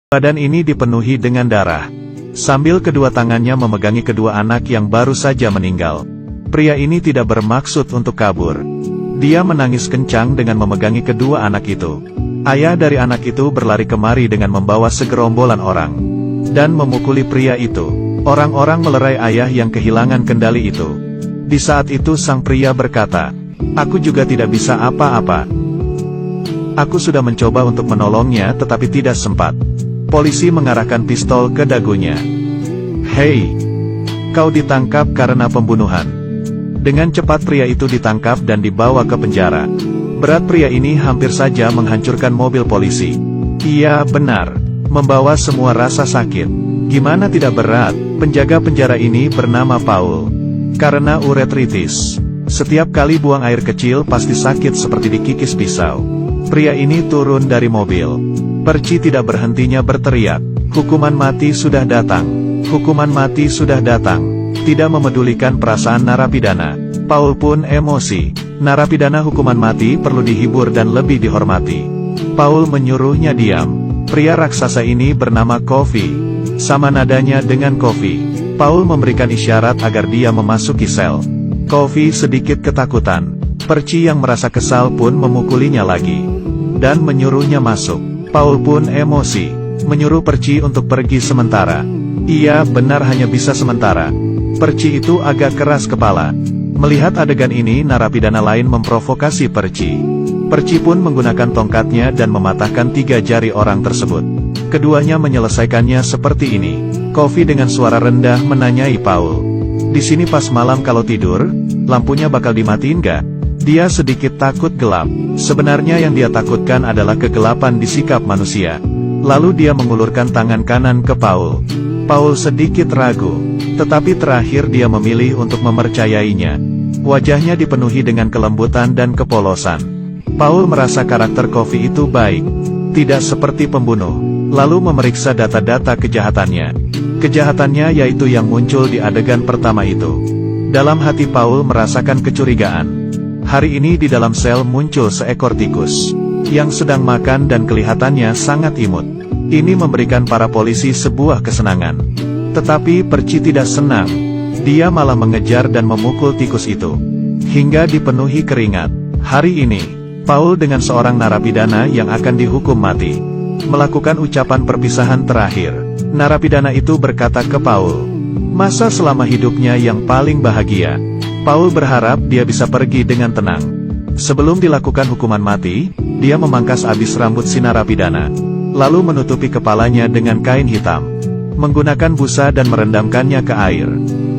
Badan ini dipenuhi dengan darah. Sambil kedua tangannya memegangi kedua anak yang baru saja meninggal. Pria ini tidak bermaksud untuk kabur. Dia menangis kencang dengan memegangi kedua anak itu. Ayah dari anak itu berlari kemari dengan membawa segerombolan orang. Dan memukuli pria itu. Orang-orang melerai ayah yang kehilangan kendali itu. Di saat itu sang pria berkata, "Aku juga tidak bisa apa-apa. Aku sudah mencoba untuk menolongnya tetapi tidak sempat." Polisi mengarahkan pistol ke dagunya. "Hei, kau ditangkap karena pembunuhan." Dengan cepat pria itu ditangkap dan dibawa ke penjara. Berat pria ini hampir saja menghancurkan mobil polisi. Iya, benar. Membawa semua rasa sakit. Gimana tidak berat? Penjaga penjara ini bernama Paul. Karena uretritis. Setiap kali buang air kecil pasti sakit seperti dikikis pisau. Pria ini turun dari mobil. Perci tidak berhentinya berteriak, "Hukuman mati sudah datang. Hukuman mati sudah datang." Tidak memedulikan perasaan narapidana. Paul pun emosi. Narapidana hukuman mati perlu dihibur dan lebih dihormati. Paul menyuruhnya diam. Pria raksasa ini bernama Kofi. Sama nadanya dengan Kofi. Paul memberikan isyarat agar dia memasuki sel. Kofi sedikit ketakutan. Perci yang merasa kesal pun memukulinya lagi. Dan menyuruhnya masuk. Paul pun emosi. Menyuruh Perci untuk pergi sementara. Iya, benar hanya bisa sementara. Perci itu agak keras kepala. Melihat adegan ini narapidana lain memprovokasi Perci. Perci pun menggunakan tongkatnya dan mematahkan 3 jari orang tersebut. Keduanya menyelesaikannya seperti ini. Kofi dengan suara rendah menanyai Paul. "Di sini pas malam kalau tidur, lampunya bakal dimatiin gak?" Dia sedikit takut gelap. Sebenarnya yang dia takutkan adalah kegelapan di sikap manusia. Lalu dia mengulurkan tangan kanan ke Paul. Paul sedikit ragu. Tetapi terakhir dia memilih untuk mempercayainya. Wajahnya dipenuhi dengan kelembutan dan kepolosan. Paul merasa karakter Kofi itu baik. Tidak seperti pembunuh. Lalu memeriksa data-data kejahatannya. Kejahatannya yaitu yang muncul di adegan pertama itu. Dalam hati Paul merasakan kecurigaan. Hari ini di dalam sel muncul seekor tikus. Yang sedang makan dan kelihatannya sangat imut. Ini memberikan para polisi sebuah kesenangan. Tetapi Perci tidak senang. Dia malah mengejar dan memukul tikus itu. Hingga dipenuhi keringat. Hari ini, Paul dengan seorang narapidana yang akan dihukum mati. Melakukan ucapan perpisahan terakhir. Narapidana itu berkata ke Paul. Masa selama hidupnya yang paling bahagia. Paul berharap dia bisa pergi dengan tenang. Sebelum dilakukan hukuman mati, dia memangkas abis rambut si narapidana. Lalu menutupi kepalanya dengan kain hitam. Menggunakan busa dan merendamkannya ke air.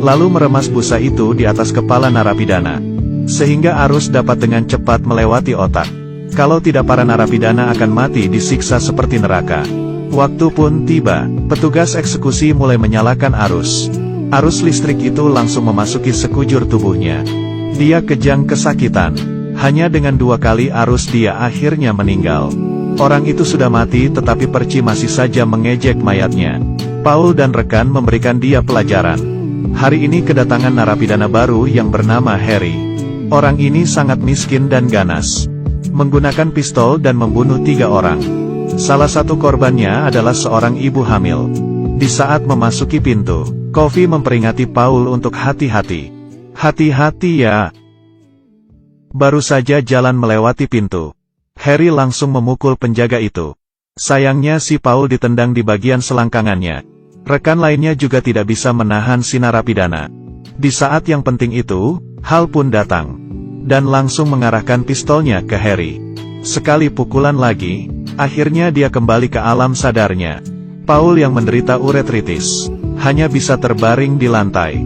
Lalu meremas busa itu di atas kepala narapidana. Sehingga arus dapat dengan cepat melewati otak. Kalau tidak para narapidana akan mati disiksa seperti neraka. Waktu pun tiba, petugas eksekusi mulai menyalakan arus. Arus listrik itu langsung memasuki sekujur tubuhnya. Dia kejang kesakitan. Hanya dengan 2 kali arus dia akhirnya meninggal. Orang itu sudah mati tetapi Perci masih saja mengejek mayatnya. Paul dan rekan memberikan dia pelajaran. Hari ini kedatangan narapidana baru yang bernama Harry. Orang ini sangat miskin dan ganas. Menggunakan pistol dan membunuh 3 orang. Salah satu korbannya adalah seorang ibu hamil. Di saat memasuki pintu, Kofi memperingati Paul untuk hati-hati. Hati-hati ya. Baru saja jalan melewati pintu. Harry langsung memukul penjaga itu. Sayangnya si Paul ditendang di bagian selangkangannya. Rekan lainnya juga tidak bisa menahan si narapidana. Di saat yang penting itu, Hal pun datang. Dan langsung mengarahkan pistolnya ke Harry. Sekali pukulan lagi, akhirnya dia kembali ke alam sadarnya. Paul yang menderita uretritis, hanya bisa terbaring di lantai.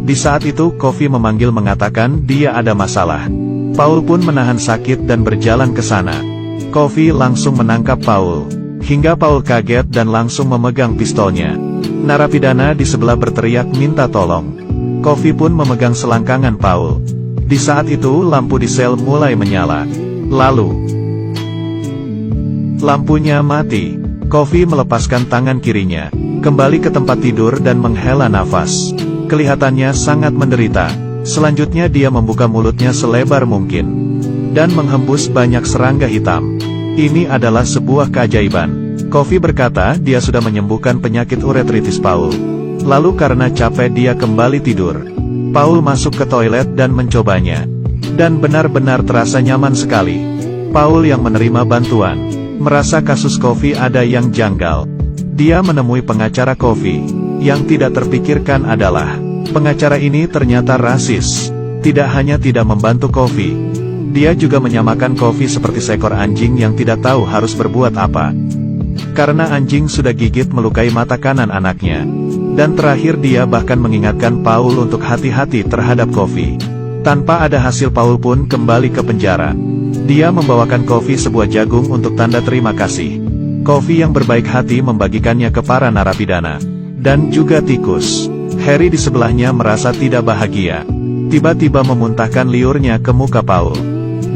Di saat itu Kofi memanggil mengatakan dia ada masalah. Paul pun menahan sakit dan berjalan ke sana. Kofi langsung menangkap Paul. Hingga Paul kaget dan langsung memegang pistolnya. Narapidana di sebelah berteriak minta tolong. Kofi pun memegang selangkangan Paul. Di saat itu lampu di sel mulai menyala. Lalu, lampunya mati. Kofi melepaskan tangan kirinya, kembali ke tempat tidur dan menghela nafas. Kelihatannya sangat menderita. Selanjutnya dia membuka mulutnya selebar mungkin. Dan menghembus banyak serangga hitam. Ini adalah sebuah keajaiban. Kofi berkata dia sudah menyembuhkan penyakit uretritis Paul. Lalu karena capek dia kembali tidur. Paul masuk ke toilet dan mencobanya. Dan benar-benar terasa nyaman sekali. Paul yang menerima bantuan, merasa kasus Kofi ada yang janggal. Dia menemui pengacara Kofi. Yang tidak terpikirkan adalah, pengacara ini ternyata rasis. Tidak hanya tidak membantu Kofi, dia juga menyamakan Kofi seperti seekor anjing yang tidak tahu harus berbuat apa. Karena anjing sudah gigit melukai mata kanan anaknya. Dan terakhir dia bahkan mengingatkan Paul untuk hati-hati terhadap Kofi. Tanpa ada hasil Paul pun kembali ke penjara. Dia membawakan Kofi sebuah jagung untuk tanda terima kasih. Kofi yang berbaik hati membagikannya ke para narapidana. Dan juga tikus. Harry di sebelahnya merasa tidak bahagia. Tiba-tiba memuntahkan liurnya ke muka Paul.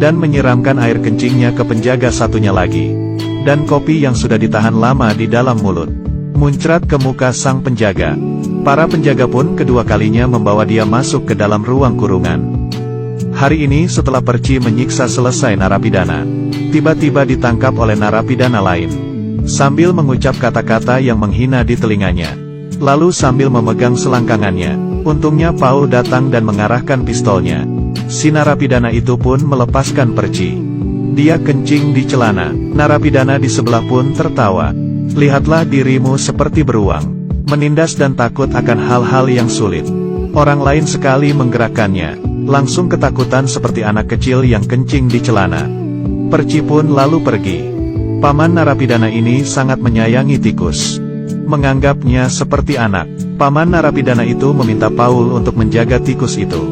Dan menyiramkan air kencingnya ke penjaga satunya lagi. Dan kopi yang sudah ditahan lama di dalam mulut muncrat ke muka sang penjaga. Para penjaga pun kedua kalinya membawa dia masuk ke dalam ruang kurungan. Hari ini setelah Perci menyiksa selesai narapidana, tiba-tiba ditangkap oleh narapidana lain. Sambil mengucap kata-kata yang menghina di telinganya. Lalu sambil memegang selangkangannya, untungnya Paul datang dan mengarahkan pistolnya. Si narapidana itu pun melepaskan Perci. Dia kencing di celana. Narapidana di sebelah pun tertawa. Lihatlah dirimu seperti beruang, menindas dan takut akan hal-hal yang sulit. Orang lain sekali menggerakkannya, langsung ketakutan seperti anak kecil yang kencing di celana. Perci pun lalu pergi. Paman narapidana ini sangat menyayangi tikus. Menganggapnya seperti anak. Paman narapidana itu meminta Paul untuk menjaga tikus itu.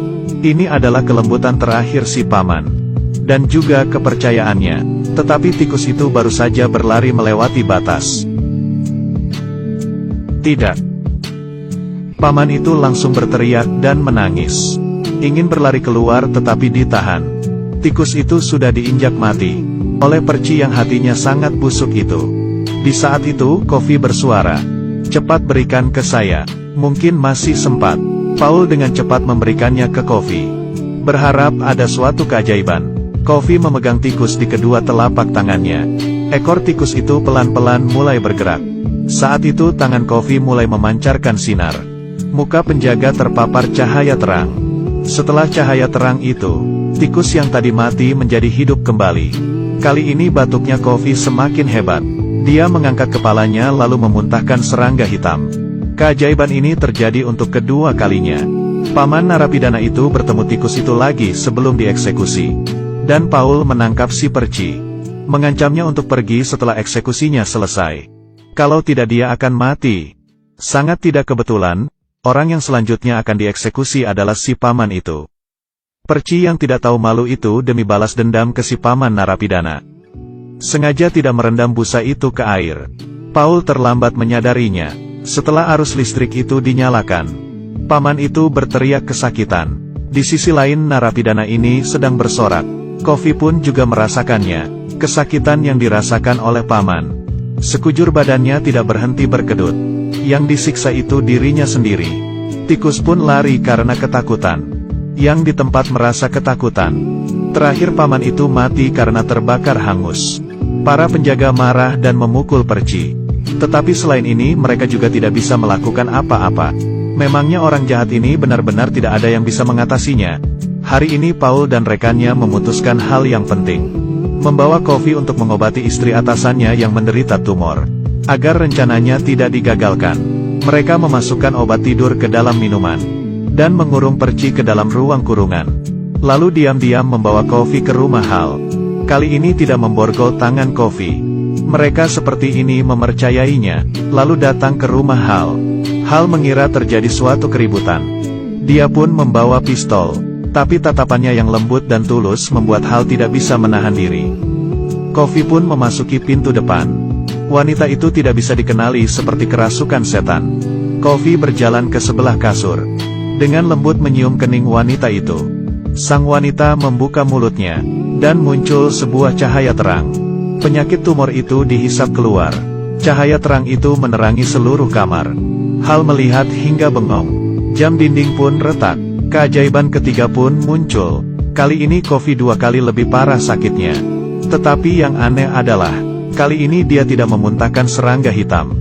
Ini adalah kelembutan terakhir si paman. Dan juga kepercayaannya. Tetapi tikus itu baru saja berlari melewati batas. Tidak. Paman itu langsung berteriak dan menangis. Ingin berlari keluar tetapi ditahan. Tikus itu sudah diinjak mati oleh Perci yang hatinya sangat busuk itu. Di saat itu, Kofi bersuara. Cepat berikan ke saya. Mungkin masih sempat. Paul dengan cepat memberikannya ke Kofi. Berharap ada suatu keajaiban. Kofi memegang tikus di kedua telapak tangannya. Ekor tikus itu pelan-pelan mulai bergerak. Saat itu tangan Kofi mulai memancarkan sinar. Muka penjaga terpapar cahaya terang. Setelah cahaya terang itu, tikus yang tadi mati menjadi hidup kembali. Kali ini batuknya Kofi semakin hebat. Dia mengangkat kepalanya lalu memuntahkan serangga hitam. Keajaiban ini terjadi untuk kedua kalinya. Paman narapidana itu bertemu tikus itu lagi sebelum dieksekusi. Dan Paul menangkap si Perci. Mengancamnya untuk pergi setelah eksekusinya selesai. Kalau tidak dia akan mati. Sangat tidak kebetulan, orang yang selanjutnya akan dieksekusi adalah si paman itu. Perci yang tidak tahu malu itu demi balas dendam ke si paman narapidana. Sengaja tidak merendam busa itu ke air. Paul terlambat menyadarinya. Setelah arus listrik itu dinyalakan, paman itu berteriak kesakitan. Di sisi lain narapidana ini sedang bersorak. Kofi pun juga merasakannya. Kesakitan yang dirasakan oleh paman. Sekujur badannya tidak berhenti berkedut. Yang disiksa itu dirinya sendiri. Tikus pun lari karena ketakutan. Yang di tempat merasa ketakutan. Terakhir paman itu mati karena terbakar hangus. Para penjaga marah dan memukul Perci. Tetapi selain ini mereka juga tidak bisa melakukan apa-apa. Memangnya orang jahat ini benar-benar tidak ada yang bisa mengatasinya. Hari ini Paul dan rekannya memutuskan hal yang penting. Membawa Kofi untuk mengobati istri atasannya yang menderita tumor. Agar rencananya tidak digagalkan. Mereka memasukkan obat tidur ke dalam minuman. Dan mengurung Perci ke dalam ruang kurungan. Lalu diam-diam membawa Kofi ke rumah Hal. Kali ini tidak memborgol tangan Kofi. Mereka seperti ini mempercayainya, lalu datang ke rumah Hal. Hal mengira terjadi suatu keributan. Dia pun membawa pistol, tapi tatapannya yang lembut dan tulus membuat Hal tidak bisa menahan diri. Kofi pun memasuki pintu depan. Wanita itu tidak bisa dikenali seperti kerasukan setan. Kofi berjalan ke sebelah kasur. Dengan lembut menyium kening wanita itu. Sang wanita membuka mulutnya, dan muncul sebuah cahaya terang. Penyakit tumor itu dihisap keluar. Cahaya terang itu menerangi seluruh kamar. Hal melihat hingga bengong. Jam dinding pun retak. Keajaiban ketiga pun muncul. Kali ini Kofi 2 kali lebih parah sakitnya. Tetapi yang aneh adalah, Kali ini dia tidak memuntahkan serangga hitam.